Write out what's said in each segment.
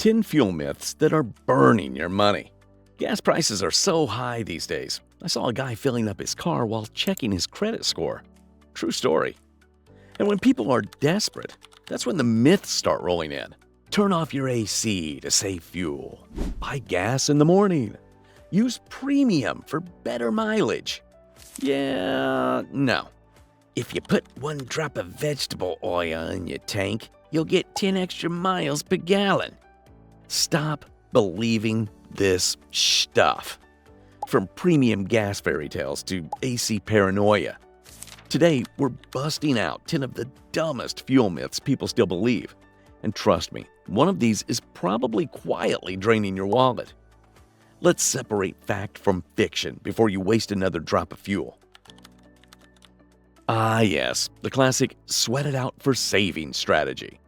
10 fuel myths that are burning your money. Gas prices are so high these days. I saw a guy filling up his car while checking his credit score. True story. And when people are desperate, that's when the myths start rolling in. Turn off your AC to save fuel. Buy gas in the morning. Use premium for better mileage. Yeah, no. If you put 1 drop of vegetable oil in your tank, you'll get 10 extra miles per gallon. Stop believing this stuff. From premium gas fairy tales to AC paranoia. Today, we're busting out 10 of the dumbest fuel myths people still believe. And trust me, one of these is probably quietly draining your wallet. Let's separate fact from fiction before you waste another drop of fuel. Ah yes, the classic sweat it out for savings strategy.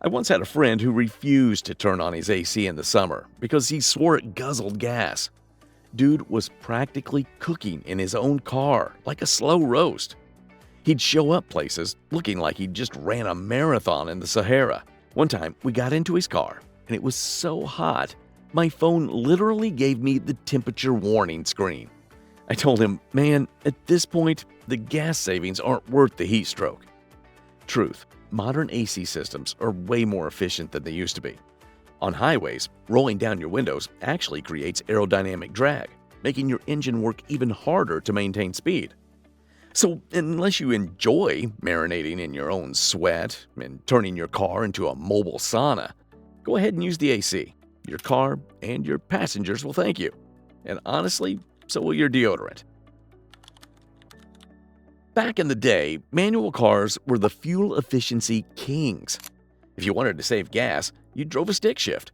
I once had a friend who refused to turn on his AC in the summer because he swore it guzzled gas. Dude was practically cooking in his own car, like a slow roast. He'd show up places looking like he'd just ran a marathon in the Sahara. One time, we got into his car, and it was so hot, my phone literally gave me the temperature warning screen. I told him, man, at this point, the gas savings aren't worth the heat stroke. Truth, modern AC systems are way more efficient than they used to be. On highways, rolling down your windows actually creates aerodynamic drag, making your engine work even harder to maintain speed. So unless you enjoy marinating in your own sweat and turning your car into a mobile sauna, go ahead and use the AC. Your car and your passengers will thank you. And honestly, so will your deodorant. Back in the day, manual cars were the fuel efficiency kings. If you wanted to save gas, you drove a stick shift.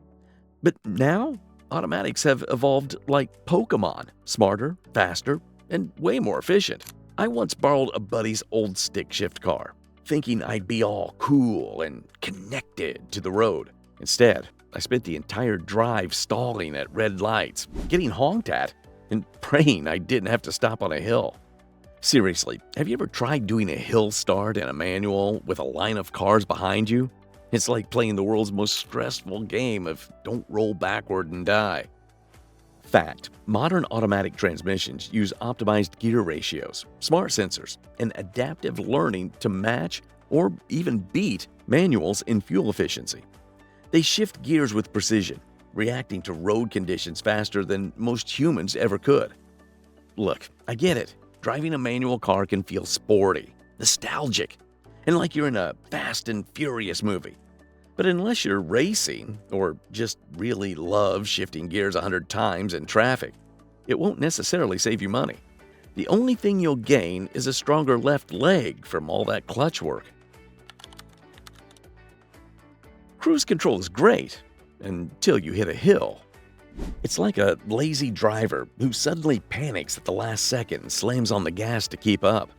But now, automatics have evolved like Pokemon, smarter, faster, and way more efficient. I once borrowed a buddy's old stick shift car, thinking I'd be all cool and connected to the road. Instead, I spent the entire drive stalling at red lights, getting honked at, and praying I didn't have to stop on a hill. Seriously, have you ever tried doing a hill start in a manual with a line of cars behind you? It's like playing the world's most stressful game of don't roll backward and die. Fact, modern automatic transmissions use optimized gear ratios, smart sensors, and adaptive learning to match or even beat manuals in fuel efficiency. They shift gears with precision, reacting to road conditions faster than most humans ever could. Look, I get it. Driving a manual car can feel sporty, nostalgic, and like you're in a Fast and Furious movie. But unless you're racing or just really love shifting gears 100 times in traffic, it won't necessarily save you money. The only thing you'll gain is a stronger left leg from all that clutch work. Cruise control is great until you hit a hill. It's like a lazy driver who suddenly panics at the last second and slams on the gas to keep up.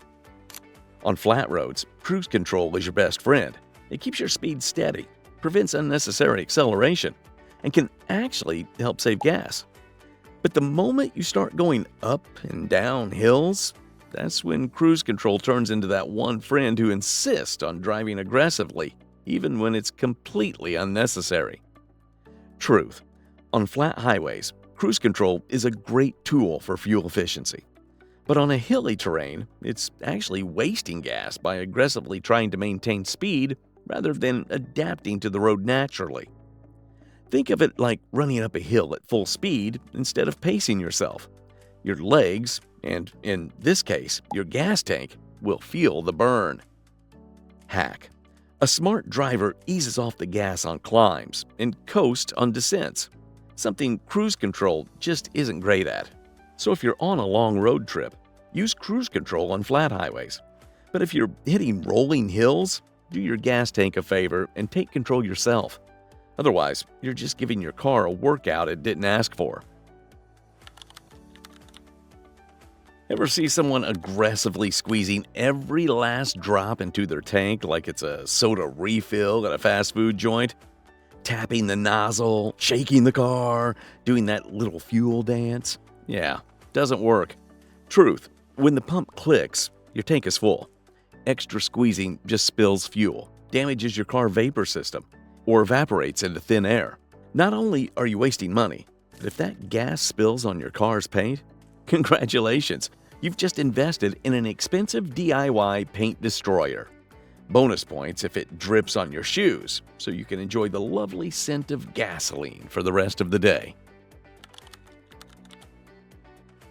On flat roads, cruise control is your best friend. It keeps your speed steady, prevents unnecessary acceleration, and can actually help save gas. But the moment you start going up and down hills, that's when cruise control turns into that one friend who insists on driving aggressively, even when it's completely unnecessary. Truth. On flat highways, cruise control is a great tool for fuel efficiency. But on a hilly terrain, it's actually wasting gas by aggressively trying to maintain speed rather than adapting to the road naturally. Think of it like running up a hill at full speed instead of pacing yourself. Your legs, and in this case, your gas tank, will feel the burn. Hack. A smart driver eases off the gas on climbs and coasts on descents, something cruise control just isn't great at. So if you're on a long road trip, use cruise control on flat highways. But if you're hitting rolling hills, do your gas tank a favor and take control yourself. Otherwise, you're just giving your car a workout it didn't ask for. Ever see someone aggressively squeezing every last drop into their tank like it's a soda refill at a fast food joint? Tapping the nozzle, shaking the car, doing that little fuel dance? Yeah, doesn't work. Truth, when the pump clicks, your tank is full. Extra squeezing just spills fuel, damages your car vapor system, or evaporates into thin air. Not only are you wasting money, but if that gas spills on your car's paint, congratulations, you've just invested in an expensive DIY paint destroyer. Bonus points if it drips on your shoes, so you can enjoy the lovely scent of gasoline for the rest of the day.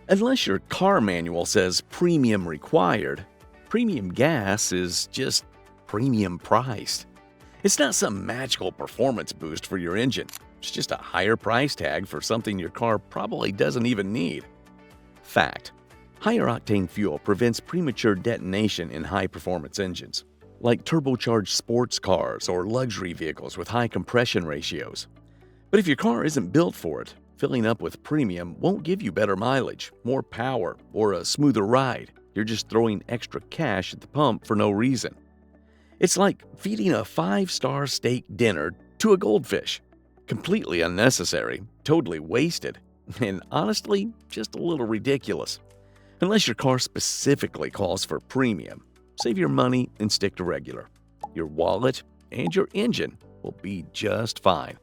Unless your car manual says premium required, premium gas is just premium priced. It's not some magical performance boost for your engine. It's just a higher price tag for something your car probably doesn't even need. Fact: higher octane fuel prevents premature detonation in high-performance engines, like turbocharged sports cars or luxury vehicles with high compression ratios. But if your car isn't built for it, filling up with premium won't give you better mileage, more power, or a smoother ride. You're just throwing extra cash at the pump for no reason. It's like feeding a 5-star steak dinner to a goldfish. Completely unnecessary, totally wasted, and honestly, just a little ridiculous. Unless your car specifically calls for premium, save your money and stick to regular. Your wallet and your engine will be just fine.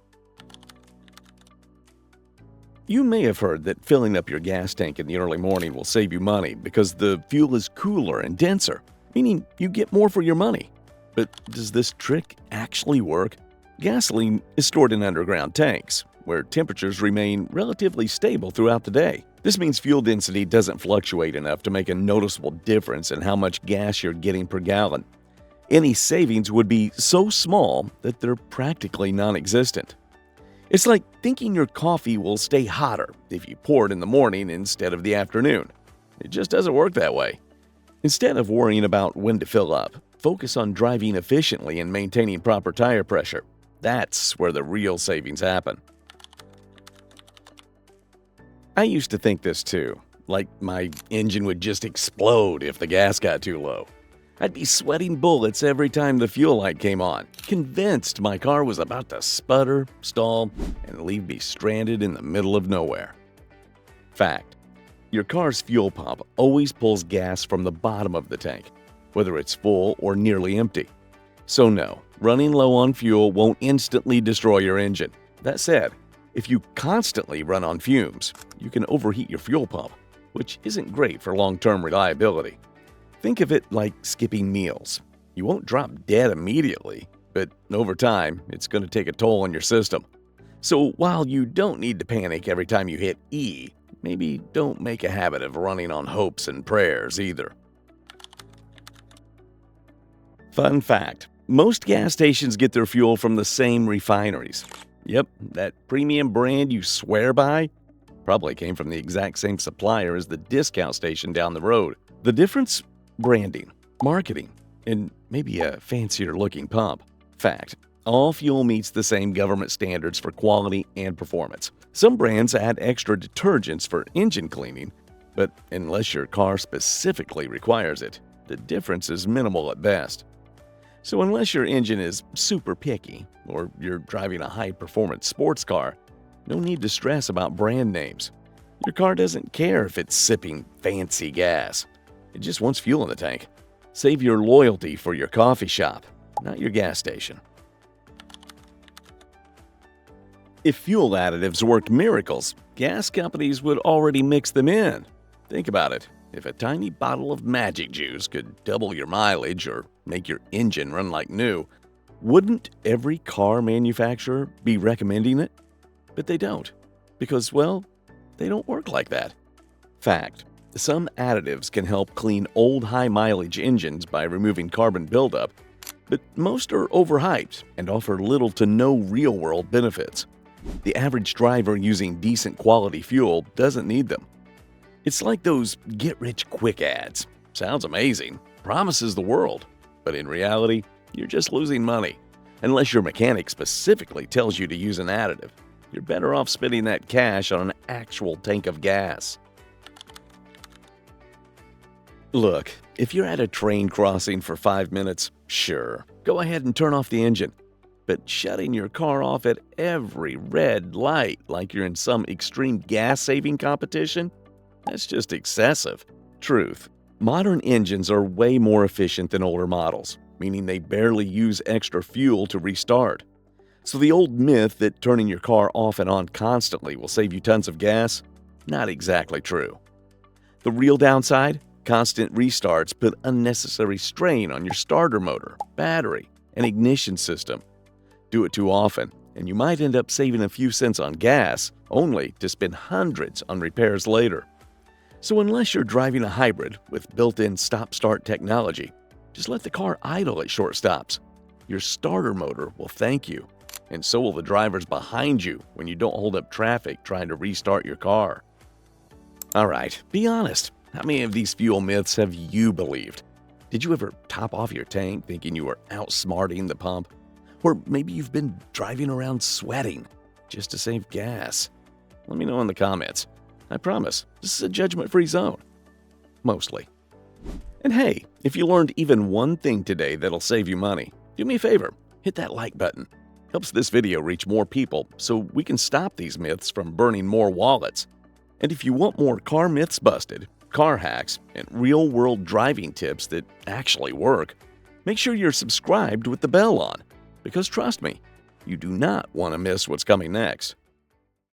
You may have heard that filling up your gas tank in the early morning will save you money because the fuel is cooler and denser, meaning you get more for your money. But does this trick actually work? Gasoline is stored in underground tanks, where temperatures remain relatively stable throughout the day. This means fuel density doesn't fluctuate enough to make a noticeable difference in how much gas you're getting per gallon. Any savings would be so small that they're practically non-existent. It's like thinking your coffee will stay hotter if you pour it in the morning instead of the afternoon. It just doesn't work that way. Instead of worrying about when to fill up, focus on driving efficiently and maintaining proper tire pressure. That's where the real savings happen. I used to think this too, like my engine would just explode if the gas got too low. I'd be sweating bullets every time the fuel light came on, convinced my car was about to sputter, stall, and leave me stranded in the middle of nowhere. Fact: your car's fuel pump always pulls gas from the bottom of the tank, whether it's full or nearly empty. So no, running low on fuel won't instantly destroy your engine. That said, if you constantly run on fumes, you can overheat your fuel pump, which isn't great for long-term reliability. Think of it like skipping meals. You won't drop dead immediately, but over time, it's going to take a toll on your system. So while you don't need to panic every time you hit E, maybe don't make a habit of running on hopes and prayers either. Fun fact: most gas stations get their fuel from the same refineries. Yep, that premium brand you swear by probably came from the exact same supplier as the discount station down the road. The difference? Branding, marketing, and maybe a fancier looking pump. Fact: all fuel meets the same government standards for quality and performance. Some brands add extra detergents for engine cleaning, but unless your car specifically requires it, the difference is minimal at best. So unless your engine is super picky, or you're driving a high-performance sports car, no need to stress about brand names. Your car doesn't care if it's sipping fancy gas. It just wants fuel in the tank. Save your loyalty for your coffee shop, not your gas station. If fuel additives worked miracles, gas companies would already mix them in. Think about it. If a tiny bottle of magic juice could double your mileage or make your engine run like new, wouldn't every car manufacturer be recommending it? But they don't, because, well, they don't work like that. Fact: some additives can help clean old high-mileage engines by removing carbon buildup, but most are overhyped and offer little to no real-world benefits. The average driver using decent quality fuel doesn't need them. It's like those get-rich-quick ads. Sounds amazing, promises the world, but in reality, you're just losing money. Unless your mechanic specifically tells you to use an additive, you're better off spending that cash on an actual tank of gas. Look, if you're at a train crossing for 5 minutes, sure, go ahead and turn off the engine. But shutting your car off at every red light like you're in some extreme gas-saving competition? That's just excessive. Truth: modern engines are way more efficient than older models, meaning they barely use extra fuel to restart. So the old myth that turning your car off and on constantly will save you tons of gas? Not exactly true. The real downside? Constant restarts put unnecessary strain on your starter motor, battery, and ignition system. Do it too often, and you might end up saving a few cents on gas, only to spend hundreds on repairs later. So unless you're driving a hybrid with built-in stop-start technology, just let the car idle at short stops. Your starter motor will thank you, and so will the drivers behind you when you don't hold up traffic trying to restart your car. Alright, be honest. How many of these fuel myths have you believed? Did you ever top off your tank thinking you were outsmarting the pump? Or maybe you've been driving around sweating just to save gas? Let me know in the comments. I promise, this is a judgment-free zone. Mostly. And hey, if you learned even one thing today that'll save you money, do me a favor, hit that like button. Helps this video reach more people so we can stop these myths from burning more wallets. And if you want more car myths busted, car hacks, and real-world driving tips that actually work, make sure you're subscribed with the bell on. Because trust me, you do not want to miss what's coming next.